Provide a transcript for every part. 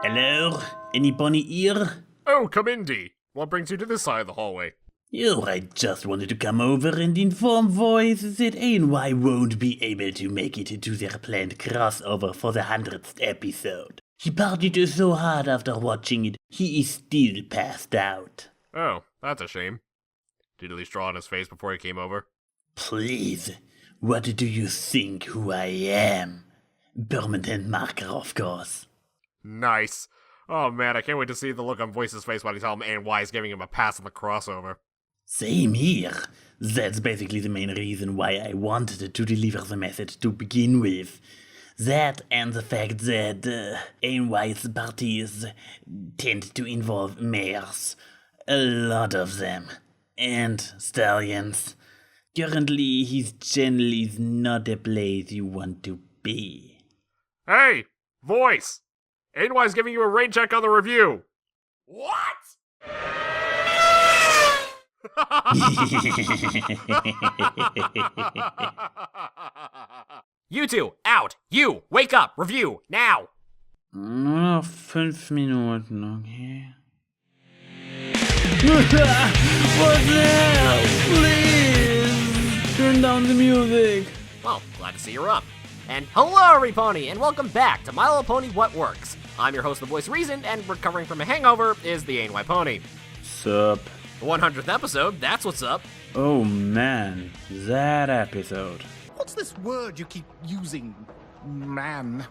Hello? AnYPony here? Oh, come in, D. What brings you to this side of the hallway? Oh, I just wanted to come over and inform Voice that ANY won't be able to make it to their planned crossover for the 100th episode. He partied so hard after watching it, he is still passed out. Oh, that's a shame. Did he at least draw on his face before he came over? Please, what do you think who I am? Permanent marker, of course. Nice. Oh man, I can't wait to see the look on Voice's face when he tells him ANY is giving him a pass on the crossover. Same here. That's basically the main reason why I wanted to deliver the message to begin with. That and the fact that ANY's parties tend to involve mares. A lot of them. And stallions. Currently, his channel is not a place you want to be. Hey! Voice! ANY is giving you a rain check on the review! What?! You two, out! You, wake up! Review, now! Nur noch 5 Minuten, okay? What's that? Please! Turn down the music! Well, glad to see you're up. And hello, AnYPony, and welcome back to My Little Pony What Works. I'm your host, The Voice Reason, and recovering from a hangover is the AnYPony. Sup? The 100th episode, that's what's up. Oh man, that episode. What's this word you keep using, man?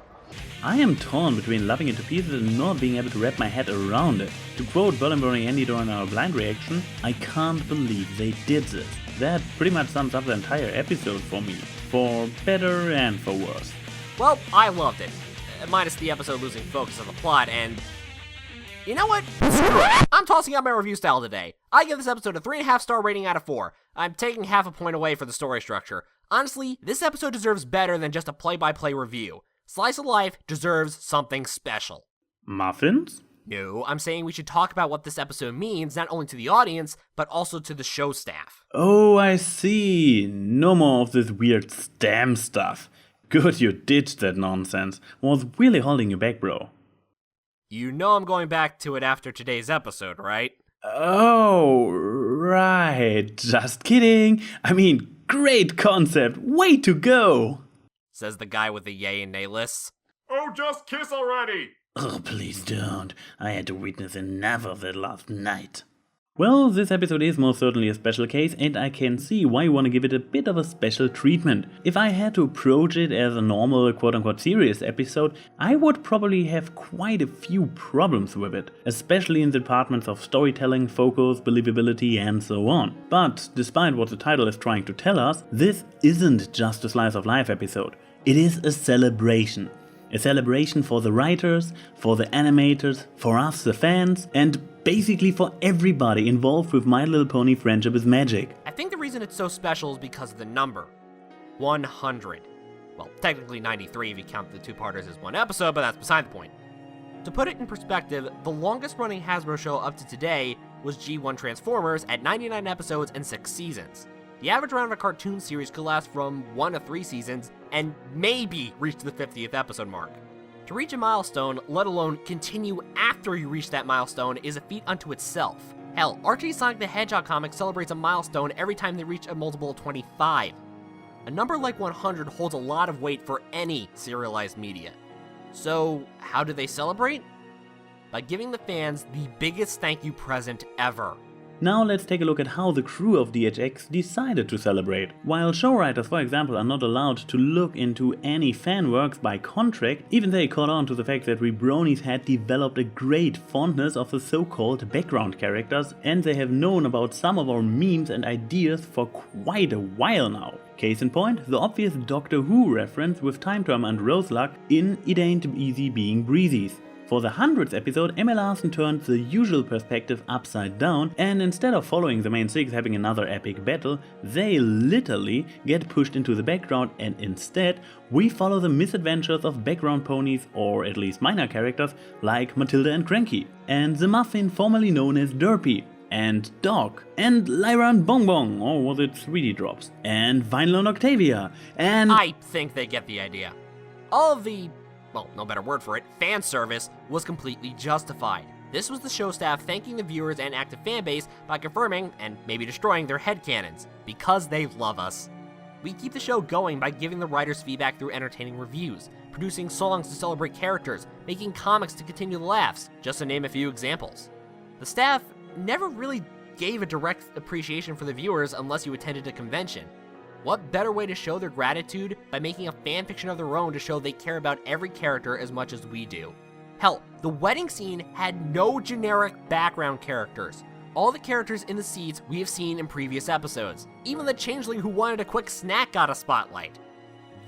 I am torn between loving it to pieces and not being able to wrap my head around it. To quote Brony Andy during our blind reaction, I can't believe they did this. That pretty much sums up the entire episode for me. For better and for worse. Well, I loved it. Minus the episode losing focus on the plot, and... You know what? Screw it. I'm tossing out my review style today. I give this episode a 3.5-star rating out of 4. I'm taking half a point away for the story structure. Honestly, this episode deserves better than just a play-by-play review. Slice of Life deserves something special. Muffins? No, I'm saying we should talk about what this episode means, not only to the audience, but also to the show staff. Oh, I see. No more of this weird STEM stuff. Good you ditched that nonsense. Was really holding you back, bro. You know I'm going back to it after today's episode, right? Oh, right. Just kidding. I mean, great concept. Way to go. Says the guy with the yay and nay lists. Oh, just kiss already! Oh, please don't. I had to witness enough of that last night. Well, this episode is most certainly a special case, and I can see why you want to give it a bit of a special treatment. If I had to approach it as a normal quote-unquote serious episode, I would probably have quite a few problems with it, especially in the departments of storytelling, focus, believability, and so on. But despite what the title is trying to tell us, this isn't just a slice of life episode. It is a celebration. A celebration for the writers, for the animators, for us the fans, and basically for everybody involved with My Little Pony Friendship is Magic. I think the reason it's so special is because of the number. 100. Well, technically 93 if you count the two-parters as one episode, but that's beside the point. To put it in perspective, the longest-running Hasbro show up to today was G1 Transformers at 99 episodes and 6 seasons. The average run of a cartoon series could last from 1 to 3 seasons, and maybe reach the 50th episode mark. To reach a milestone, let alone continue after you reach that milestone, is a feat unto itself. Hell, Archie's Sonic the Hedgehog comic celebrates a milestone every time they reach a multiple of 25. A number like 100 holds a lot of weight for any serialized media. So, how do they celebrate? By giving the fans the biggest thank you present ever. Now let's take a look at how the crew of DHX decided to celebrate. While show writers, for example, are not allowed to look into any fan works by contract, even they caught on to the fact that we Bronies had developed a great fondness of the so-called background characters, and they have known about some of our memes and ideas for quite a while now. Case in point, the obvious Doctor Who reference with Time Term and Roseluck in It Ain't Easy Being Breezies. For the 100th episode, Emma Larson turned the usual perspective upside down, and instead of following the main six having another epic battle, they literally get pushed into the background, and instead we follow the misadventures of background ponies, or at least minor characters, like Matilda and Cranky, and the Muffin formerly known as Derpy, and Doc, and Lyra and Bonbon, or was it 3D Drops, and Vinyl and Octavia, and... I think they get the idea. All of the well, no better word for it, fan service was completely justified. This was the show staff thanking the viewers and active fanbase by confirming, and maybe destroying, their headcanons, because they love us. We keep the show going by giving the writers feedback through entertaining reviews, producing songs to celebrate characters, making comics to continue the laughs, just to name a few examples. The staff never really gave a direct appreciation for the viewers unless you attended a convention. What better way to show their gratitude by making a fanfiction of their own to show they care about every character as much as we do? Hell, the wedding scene had no generic background characters. All the characters in the seats we have seen in previous episodes. Even the changeling who wanted a quick snack got a spotlight.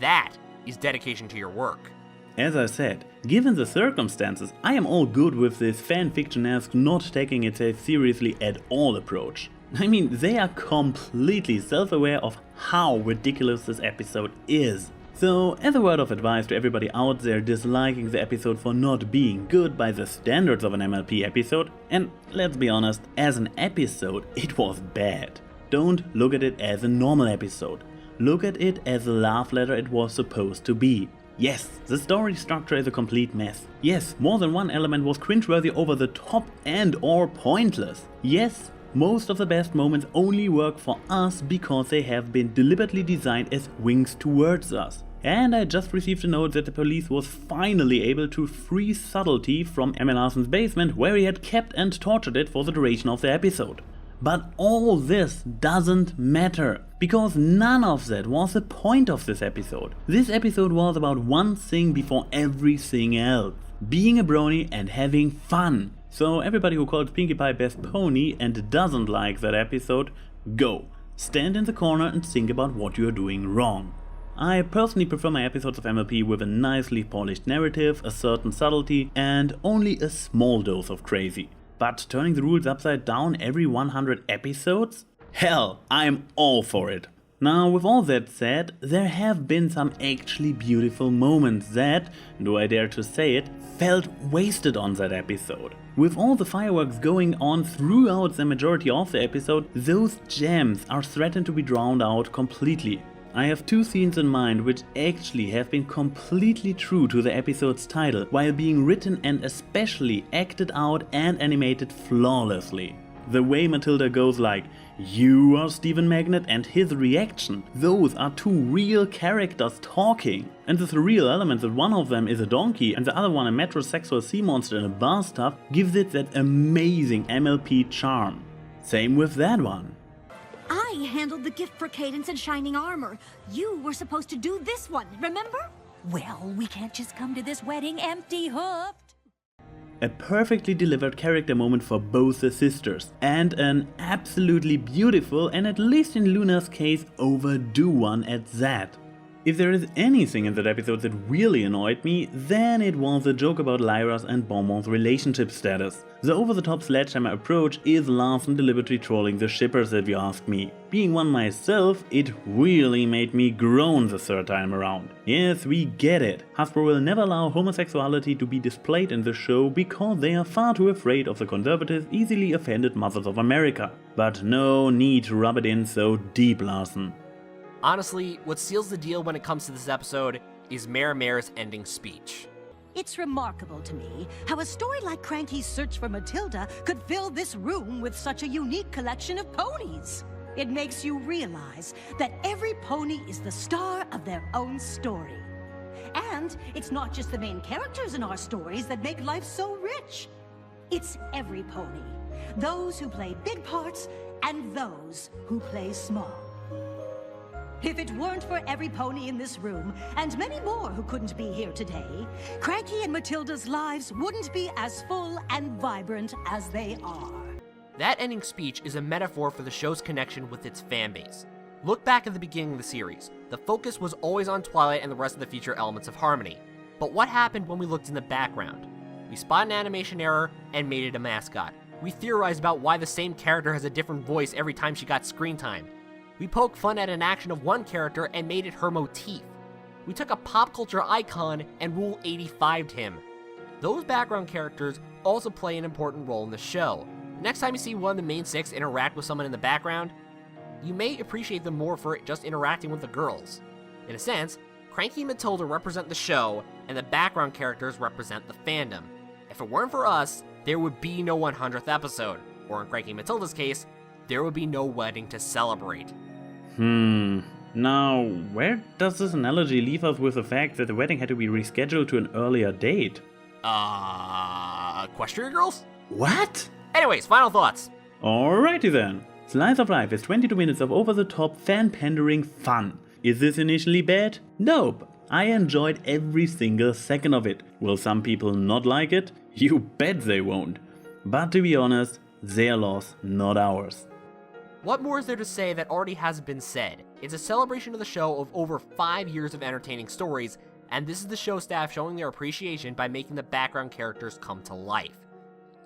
That is dedication to your work. As I said, given the circumstances, I am all good with this fanfiction-esque not taking itself seriously at all approach. I mean, they are completely self-aware of how ridiculous this episode is. So, as a word of advice to everybody out there disliking the episode for not being good by the standards of an MLP episode, and let's be honest, as an episode, it was bad. Don't look at it as a normal episode. Look at it as the love letter it was supposed to be. Yes, the story structure is a complete mess. Yes, more than one element was cringeworthy, over the top and or pointless. Yes, most of the best moments only work for us because they have been deliberately designed as winks towards us. And I just received a note that the police was finally able to free Subtlety from Emma Larson's basement, where he had kept and tortured it for the duration of the episode. But all this doesn't matter, because none of that was the point of this episode. This episode was about one thing before everything else: being a brony and having fun. So everybody who called Pinkie Pie best pony and doesn't like that episode, go. Stand in the corner and think about what you are doing wrong. I personally prefer my episodes of MLP with a nicely polished narrative, a certain subtlety, and only a small dose of crazy. But turning the rules upside down every 100 episodes? Hell, I'm all for it. Now, with all that said, there have been some actually beautiful moments that, do I dare to say it, felt wasted on that episode. With all the fireworks going on throughout the majority of the episode, those gems are threatened to be drowned out completely. I have two scenes in mind which actually have been completely true to the episode's title, while being written and especially acted out and animated flawlessly. The way Matilda goes like, "You are Stephen Magnet," and his reaction, those are two real characters talking. And the surreal element that one of them is a donkey and the other one a metrosexual sea monster in a bathtub gives it that amazing MLP charm. Same with that one. I handled the gift for Cadence and Shining Armor. You were supposed to do this one, remember? Well, we can't just come to this wedding empty-hoofed. A perfectly delivered character moment for both the sisters, and an absolutely beautiful, and at least in Luna's case, overdue one at that. If there is anything in that episode that really annoyed me, then it was the joke about Lyra's and Bonbon's relationship status. The over-the-top sledgehammer approach is Larson deliberately trolling the shippers, if you ask me. Being one myself, it really made me groan the third time around. Yes, we get it. Hasbro will never allow homosexuality to be displayed in the show because they are far too afraid of the conservative, easily offended mothers of America. But no need to rub it in so deep, Larson. Honestly, what seals the deal when it comes to this episode is Mare Mare's ending speech. It's remarkable to me how a story like Cranky's Search for Matilda could fill this room with such a unique collection of ponies. It makes you realize that every pony is the star of their own story. And it's not just the main characters in our stories that make life so rich. It's every pony. Those who play big parts and those who play small. If it weren't for every pony in this room, and many more who couldn't be here today, Cranky and Matilda's lives wouldn't be as full and vibrant as they are. That ending speech is a metaphor for the show's connection with its fanbase. Look back at the beginning of the series. The focus was always on Twilight and the rest of the feature elements of Harmony. But what happened when we looked in the background? We spotted an animation error and made it a mascot. We theorized about why the same character has a different voice every time she got screen time. We poked fun at an action of one character and made it her motif. We took a pop culture icon and Rule 85'd him. Those background characters also play an important role in the show. Next time you see one of the main six interact with someone in the background, you may appreciate them more for just interacting with the girls. In a sense, Cranky and Matilda represent the show, and the background characters represent the fandom. If it weren't for us, there would be no 100th episode, or in Cranky Matilda's case, there would be no wedding to celebrate. Now, where does this analogy leave us with the fact that the wedding had to be rescheduled to an earlier date? Equestria Girls? What? Anyways, final thoughts. Alrighty then. Slice of Life is 22 minutes of over-the-top fan-pandering fun. Is this initially bad? Nope. I enjoyed every single second of it. Will some people not like it? You bet they won't. But to be honest, their loss, not ours. What more is there to say that already hasn't been said? It's a celebration of the show of over 5 years of entertaining stories, and this is the show staff showing their appreciation by making the background characters come to life.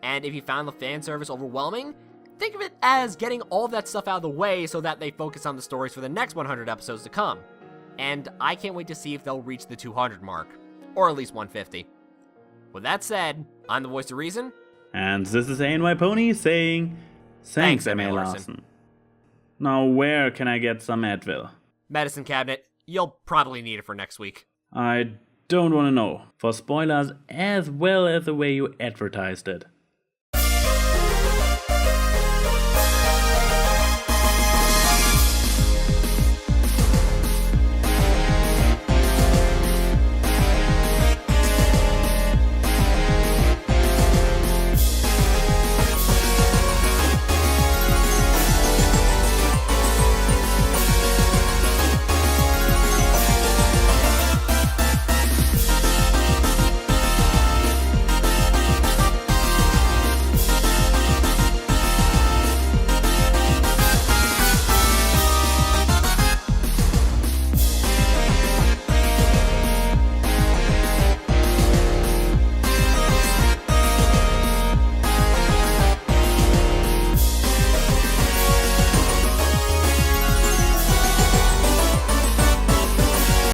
And if you found the fan service overwhelming, think of it as getting all that stuff out of the way so that they focus on the stories for the next 100 episodes to come. And I can't wait to see if they'll reach the 200 mark, or at least 150. With that said, I'm the voice of reason. And this is AnYPony saying, thanks M.A. Larson. Now where can I get some Advil? Medicine cabinet, you'll probably need it for next week. I don't want to know, for spoilers as well as the way you advertised it.